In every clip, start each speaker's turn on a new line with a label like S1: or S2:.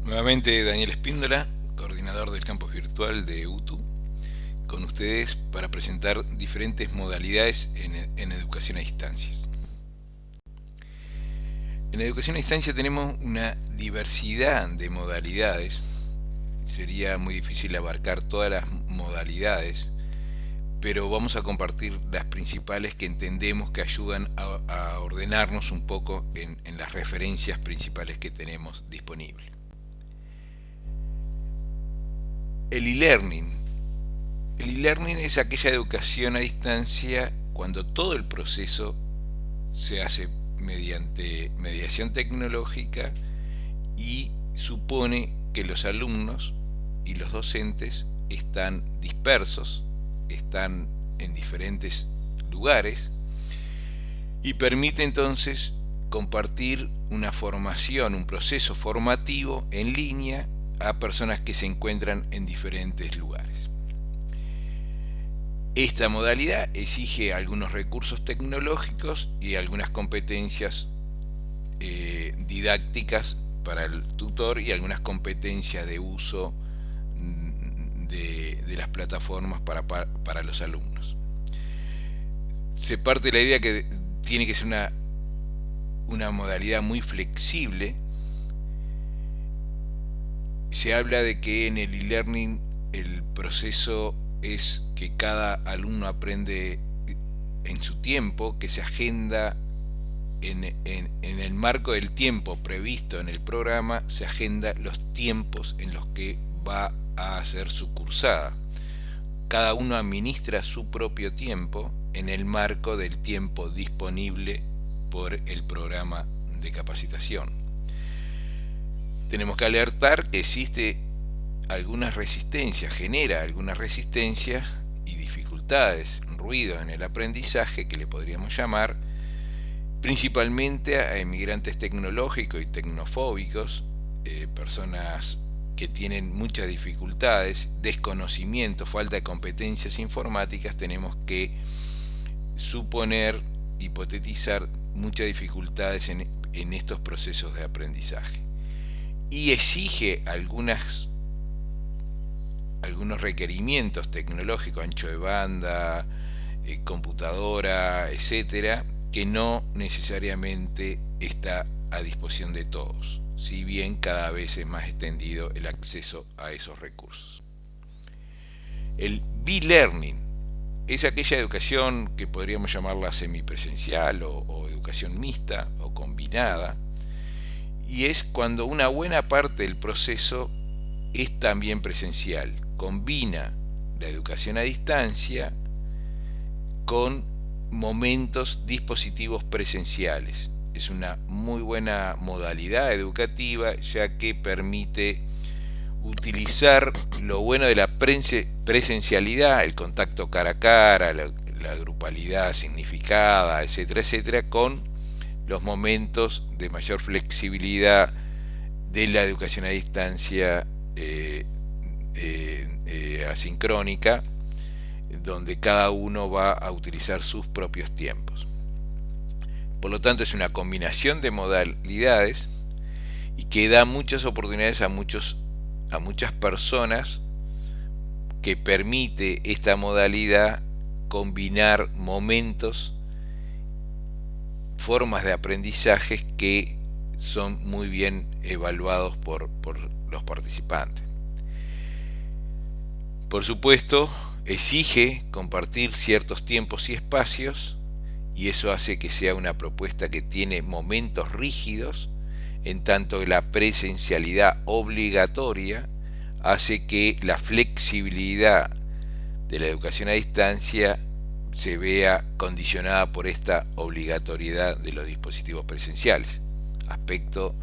S1: Nuevamente Daniel Espíndola, coordinador del campus virtual de UTU, con ustedes para presentar diferentes modalidades en educación a distancias. En educación a distancia tenemos una diversidad de modalidades. Sería muy difícil abarcar todas las modalidades, pero vamos a compartir las principales que entendemos que ayudan a ordenarnos un poco en las referencias principales que tenemos disponibles. El e-learning. El e-learning es aquella educación a distancia cuando todo el proceso se hace mediante mediación tecnológica y supone que los alumnos y los docentes están dispersos, están en diferentes lugares y permite entonces compartir una formación, un proceso formativo en línea a personas que se encuentran en diferentes lugares. Esta modalidad exige algunos recursos tecnológicos y algunas competencias didácticas para el tutor y algunas competencias de uso de las plataformas para los alumnos. Se parte de la idea que tiene que ser una modalidad muy flexible. Se habla de que en el e-learning el proceso es que cada alumno aprende en su tiempo, que se agenda en el marco del tiempo previsto en el programa, se agenda los tiempos en los que va a hacer su cursada. Cada uno administra su propio tiempo en el marco del tiempo disponible por el programa de capacitación. Tenemos que alertar que existe algunas resistencias, genera algunas resistencias y dificultades, ruidos en el aprendizaje que le podríamos llamar, principalmente a emigrantes tecnológicos y tecnofóbicos, personas que tienen muchas dificultades, desconocimiento, falta de competencias informáticas. Tenemos que suponer, hipotetizar muchas dificultades en estos procesos de aprendizaje. Y exige algunos requerimientos tecnológicos, ancho de banda, computadora, etcétera, que no necesariamente está a disposición de todos, si bien cada vez es más extendido el acceso a esos recursos. El B-Learning es aquella educación que podríamos llamarla semipresencial o educación mixta o combinada, y es cuando una buena parte del proceso es también presencial, combina la educación a distancia con momentos dispositivos presenciales. Es una muy buena modalidad educativa, ya que permite utilizar lo bueno de la presencialidad, el contacto cara a cara, la grupalidad significada, etcétera, etcétera, con los momentos de mayor flexibilidad de la educación a distancia asincrónica, donde cada uno va a utilizar sus propios tiempos. Por lo tanto, es una combinación de modalidades y que da muchas oportunidades a muchas personas, que permite esta modalidad combinar momentos, formas de aprendizaje que son muy bien evaluados por los participantes. Por supuesto, exige compartir ciertos tiempos y espacios, y eso hace que sea una propuesta que tiene momentos rígidos, en tanto que la presencialidad obligatoria hace que la flexibilidad de la educación a distancia se vea condicionada por esta obligatoriedad de los dispositivos presenciales. Aspecto,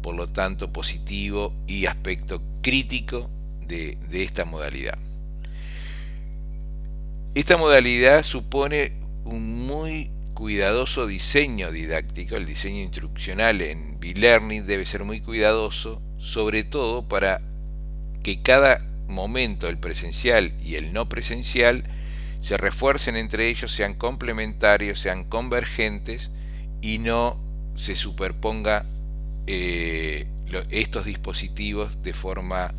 S1: por lo tanto, positivo y aspecto crítico de esta modalidad. Esta modalidad supone un muy cuidadoso diseño didáctico. El diseño instruccional en B-Learning debe ser muy cuidadoso, sobre todo para que cada momento, el presencial y el no presencial, se refuercen entre ellos, sean complementarios, sean convergentes y no se superponga estos dispositivos de forma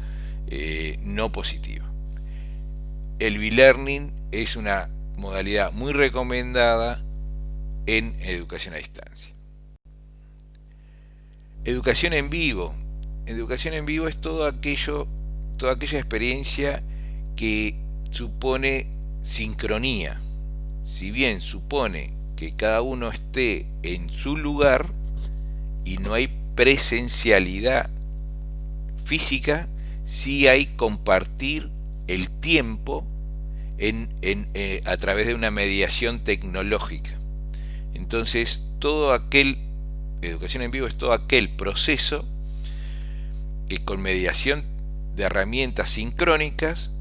S1: no positiva. El e-learning es una modalidad muy recomendada en educación a distancia. Educación en vivo. Educación en vivo es toda aquella experiencia que supone sincronía. Si bien supone que cada uno esté en su lugar y no hay presencialidad física, sí hay compartir el tiempo a través de una mediación tecnológica. Entonces, educación en vivo es todo aquel proceso que con mediación de herramientas sincrónicas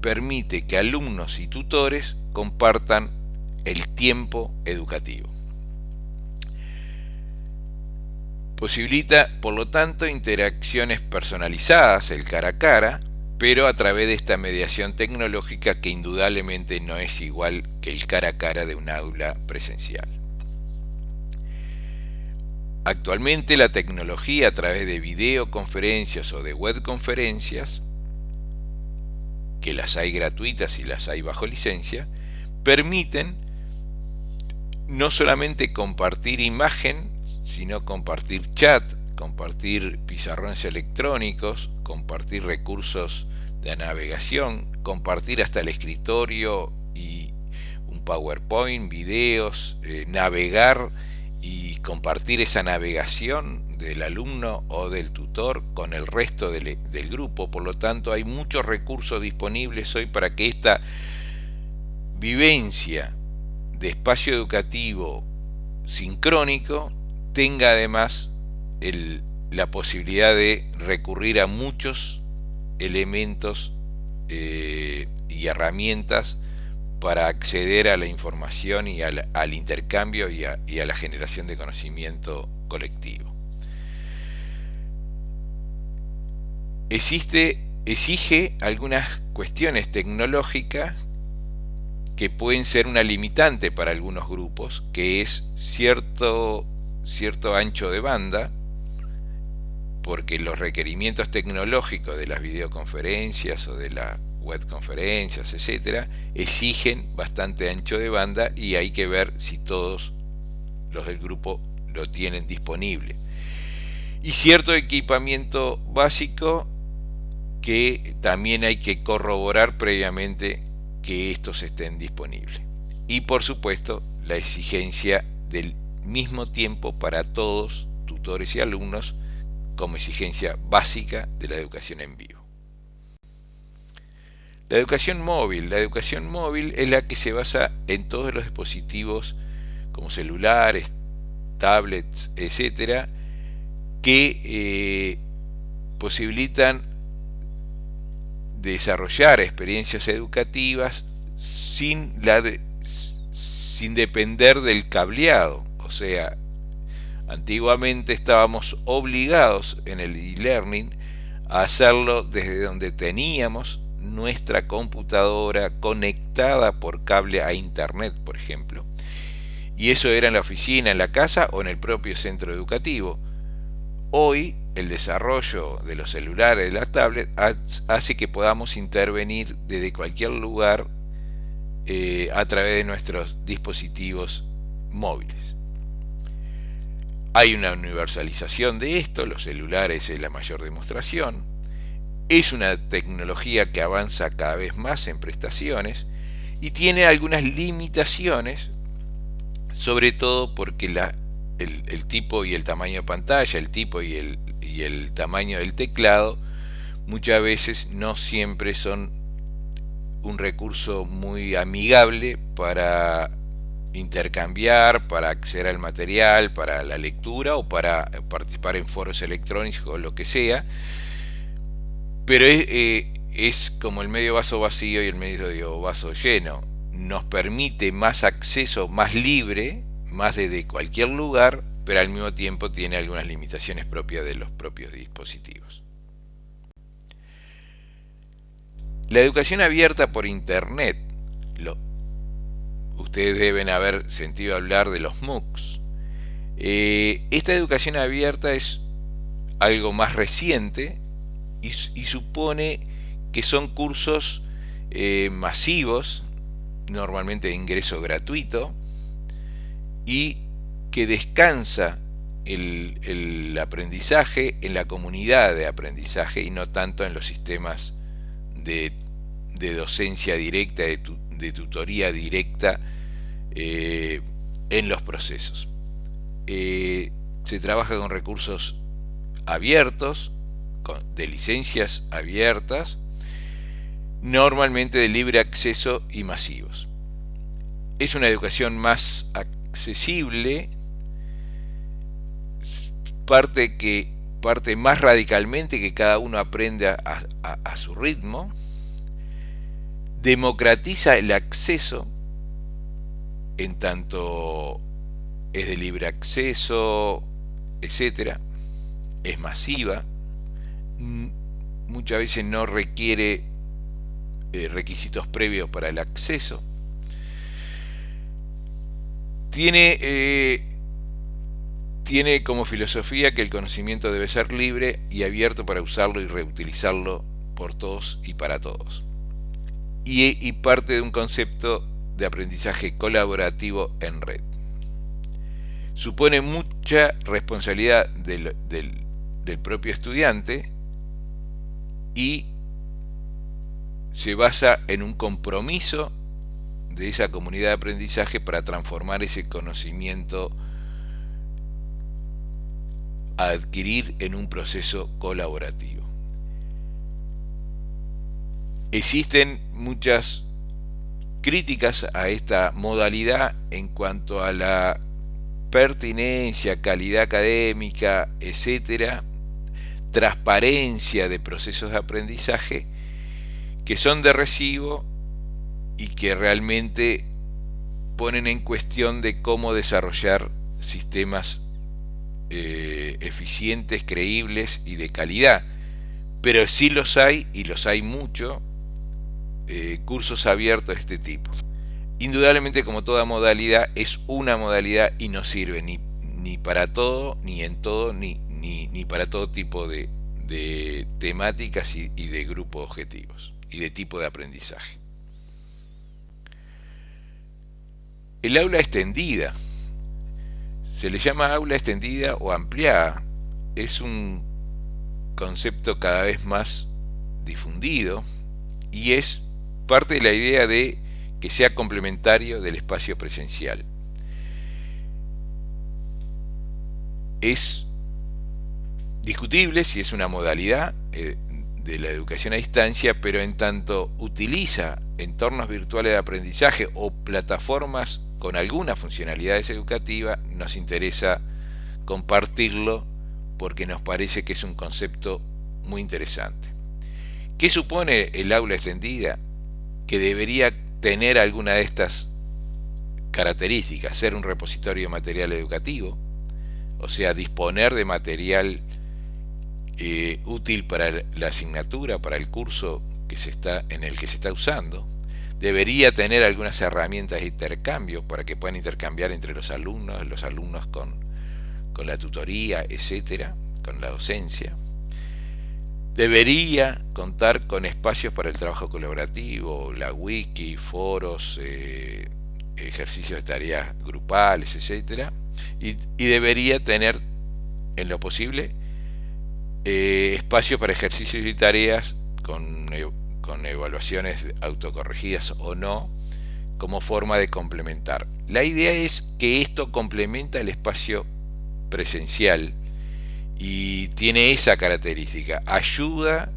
S1: permite que alumnos y tutores compartan el tiempo educativo. Posibilita, por lo tanto, interacciones personalizadas, el cara a cara, pero a través de esta mediación tecnológica que indudablemente no es igual que el cara a cara de un aula presencial. Actualmente la tecnología a través de videoconferencias o de webconferencias, que las hay gratuitas y las hay bajo licencia, permiten no solamente compartir imagen, sino compartir chat, compartir pizarrones electrónicos, compartir recursos de navegación, compartir hasta el escritorio y un PowerPoint, videos, navegar y compartir esa navegación del alumno o del tutor con el resto del grupo. Por lo tanto, hay muchos recursos disponibles hoy para que esta vivencia de espacio educativo sincrónico tenga además la posibilidad de recurrir a muchos elementos y herramientas para acceder a la información y al intercambio y a la generación de conocimiento colectivo. Exige algunas cuestiones tecnológicas que pueden ser una limitante para algunos grupos, que es cierto ancho de banda, porque los requerimientos tecnológicos de las videoconferencias o de las webconferencias, etcétera, exigen bastante ancho de banda y hay que ver si todos los del grupo lo tienen disponible. Y cierto equipamiento básico que también hay que corroborar previamente que estos estén disponibles. Y por supuesto, la exigencia del mismo tiempo para todos, tutores y alumnos, como exigencia básica de la educación en vivo. La educación móvil es la que se basa en todos los dispositivos como celulares, tablets, etcétera, que posibilitan desarrollar experiencias educativas sin depender del cableado. O sea, antiguamente estábamos obligados en el e-learning a hacerlo desde donde teníamos nuestra computadora conectada por cable a internet, por ejemplo. Y eso era en la oficina, en la casa o en el propio centro educativo. Hoy el desarrollo de los celulares, de las tablets, hace que podamos intervenir desde cualquier lugar a través de nuestros dispositivos móviles. Hay una universalización de esto, los celulares es la mayor demostración. Es una tecnología que avanza cada vez más en prestaciones y tiene algunas limitaciones, sobre todo porque el tipo y el tamaño de pantalla, el tipo y el tamaño del teclado muchas veces no siempre son un recurso muy amigable para intercambiar, para acceder al material, para la lectura o para participar en foros electrónicos o lo que sea. Pero es como el medio vaso vacío y el medio vaso lleno. Nos permite más acceso, más libre, más desde cualquier lugar, pero al mismo tiempo tiene algunas limitaciones propias de los propios dispositivos. La educación abierta por internet, ustedes deben haber sentido hablar de los MOOCs. Esta educación abierta es algo más reciente y supone que son cursos masivos, normalmente de ingreso gratuito, y que descansa el aprendizaje en la comunidad de aprendizaje y no tanto en los sistemas de, de docencia directa, de tutoría directa en los procesos. Se trabaja con recursos abiertos, de licencias abiertas, normalmente de libre acceso y masivos. Es una educación más accesible, parte más radicalmente que cada uno aprenda a su ritmo, democratiza el acceso en tanto es de libre acceso, etcétera, es masiva, muchas veces no requiere requisitos previos para el acceso, tiene como filosofía que el conocimiento debe ser libre y abierto para usarlo y reutilizarlo por todos y para todos. Y parte de un concepto de aprendizaje colaborativo en red. Supone mucha responsabilidad del propio estudiante y se basa en un compromiso de esa comunidad de aprendizaje para transformar ese conocimiento a adquirir en un proceso colaborativo. Existen muchas críticas a esta modalidad en cuanto a la pertinencia, calidad académica, etcétera, transparencia de procesos de aprendizaje que son de recibo y que realmente ponen en cuestión de cómo desarrollar sistemas eficientes, creíbles y de calidad. Pero sí los hay, y los hay mucho, cursos abiertos de este tipo. Indudablemente, como toda modalidad, es una modalidad y no sirve ni para todo, ni en todo, ni para todo tipo de temáticas y de grupos objetivos y de tipo de aprendizaje. El aula extendida. Se le llama aula extendida o ampliada. Es un concepto cada vez más difundido y es parte de la idea de que sea complementario del espacio presencial. Es discutible si es una modalidad de la educación a distancia, pero en tanto utiliza entornos virtuales de aprendizaje o plataformas con algunas funcionalidades educativas, nos interesa compartirlo porque nos parece que es un concepto muy interesante. ¿Qué supone el aula extendida? Que debería tener alguna de estas características: ser un repositorio de material educativo, o sea, disponer de material útil para la asignatura, para el curso en el que se está usando. Debería tener algunas herramientas de intercambio para que puedan intercambiar entre los alumnos con la tutoría, etcétera, con la docencia. Debería contar con espacios para el trabajo colaborativo, la wiki, foros, ejercicios de tareas grupales, etcétera, y debería tener, en lo posible, espacios para ejercicios y tareas con evaluaciones autocorregidas o no, como forma de complementar. La idea es que esto complementa el espacio presencial y tiene esa característica: ayuda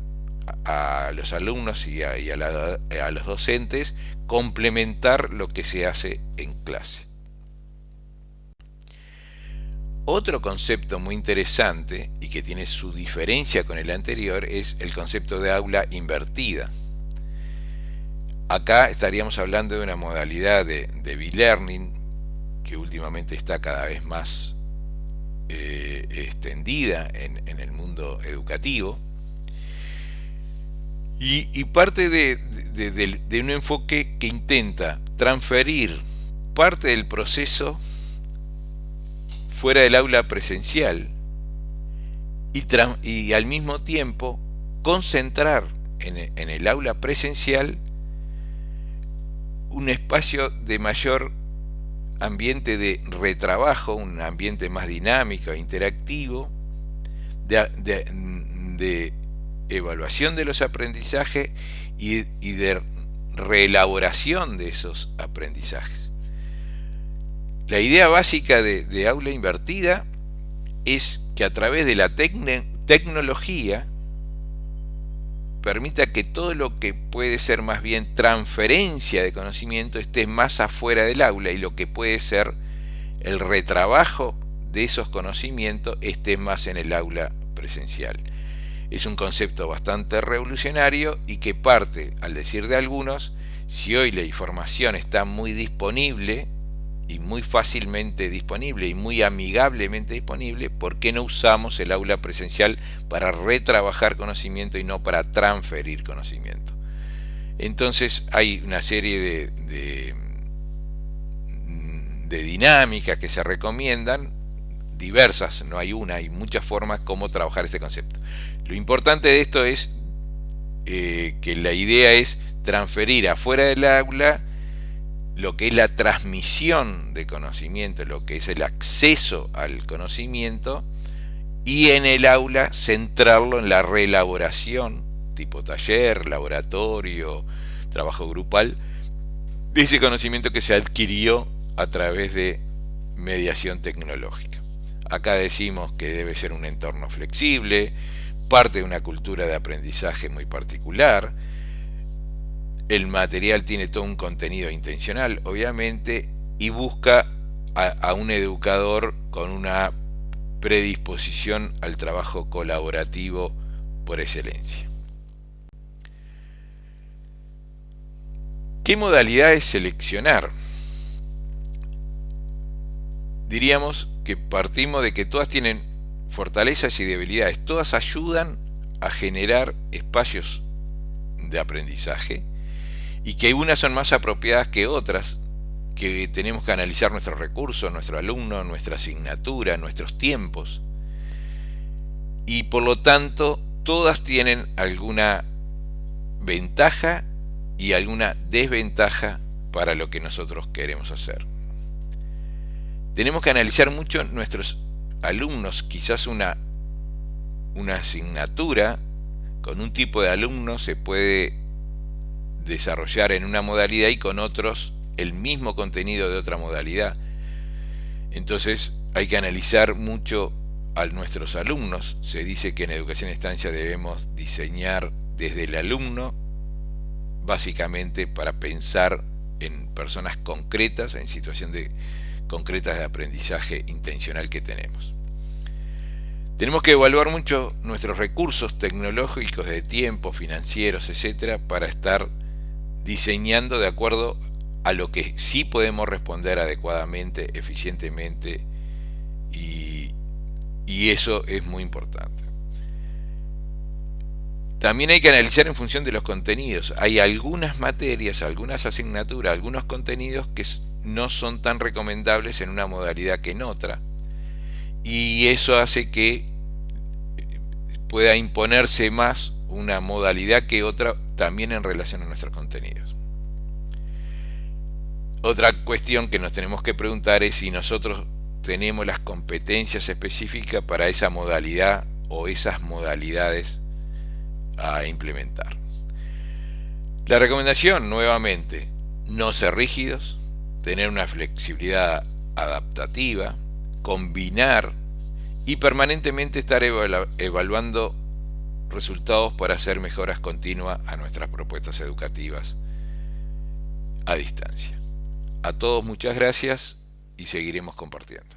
S1: a los alumnos y a los docentes complementar lo que se hace en clase. Otro concepto muy interesante y que tiene su diferencia con el anterior es el concepto de aula invertida. Acá estaríamos hablando de una modalidad de e-learning que últimamente está cada vez más extendida en el mundo educativo y parte de un enfoque que intenta transferir parte del proceso fuera del aula presencial y al mismo tiempo concentrar en el aula presencial un espacio de mayor ambiente de retrabajo, un ambiente más dinámico e interactivo, de evaluación de los aprendizajes y de reelaboración de esos aprendizajes. La idea básica de aula invertida es que a través de la tecnología permita que todo lo que puede ser más bien transferencia de conocimiento esté más afuera del aula, y lo que puede ser el retrabajo de esos conocimientos esté más en el aula presencial. Es un concepto bastante revolucionario y que parte, al decir de algunos, si hoy la información está muy disponible y muy fácilmente disponible y muy amigablemente disponible, ¿por qué no usamos el aula presencial para retrabajar conocimiento y no para transferir conocimiento? Entonces hay una serie de dinámicas que se recomiendan, diversas, no hay una, hay muchas formas como trabajar este concepto. Lo importante de esto es que la idea es transferir afuera del aula lo que es la transmisión de conocimiento, lo que es el acceso al conocimiento, y en el aula centrarlo en la reelaboración, tipo taller, laboratorio, trabajo grupal, de ese conocimiento que se adquirió a través de mediación tecnológica. Acá decimos que debe ser un entorno flexible, parte de una cultura de aprendizaje muy particular. El material tiene todo un contenido intencional, obviamente, y busca a un educador con una predisposición al trabajo colaborativo por excelencia. ¿Qué modalidades seleccionar? Diríamos que partimos de que todas tienen fortalezas y debilidades, todas ayudan a generar espacios de aprendizaje, y que unas son más apropiadas que otras, que tenemos que analizar nuestros recursos, nuestro alumno, nuestra asignatura, nuestros tiempos, y por lo tanto todas tienen alguna ventaja y alguna desventaja para lo que nosotros queremos hacer. Tenemos que analizar mucho nuestros alumnos. Quizás una asignatura con un tipo de alumno se puede desarrollar en una modalidad y con otros el mismo contenido de otra modalidad. Entonces hay que analizar mucho a nuestros alumnos. Se dice que en educación a distancia debemos diseñar desde el alumno, básicamente para pensar en personas concretas, en situaciones concretas de aprendizaje intencional que tenemos. Tenemos que evaluar mucho nuestros recursos tecnológicos de tiempo, financieros, etcétera, para estar diseñando de acuerdo a lo que sí podemos responder adecuadamente, eficientemente, y eso es muy importante. También hay que analizar en función de los contenidos. Hay algunas materias, algunas asignaturas, algunos contenidos que no son tan recomendables en una modalidad que en otra, y eso hace que pueda imponerse más una modalidad que otra, también en relación a nuestros contenidos. Otra cuestión que nos tenemos que preguntar es si nosotros tenemos las competencias específicas para esa modalidad o esas modalidades a implementar. La recomendación, nuevamente, no ser rígidos, tener una flexibilidad adaptativa, combinar y permanentemente estar evaluando resultados para hacer mejoras continuas a nuestras propuestas educativas a distancia. A todos muchas gracias y seguiremos compartiendo.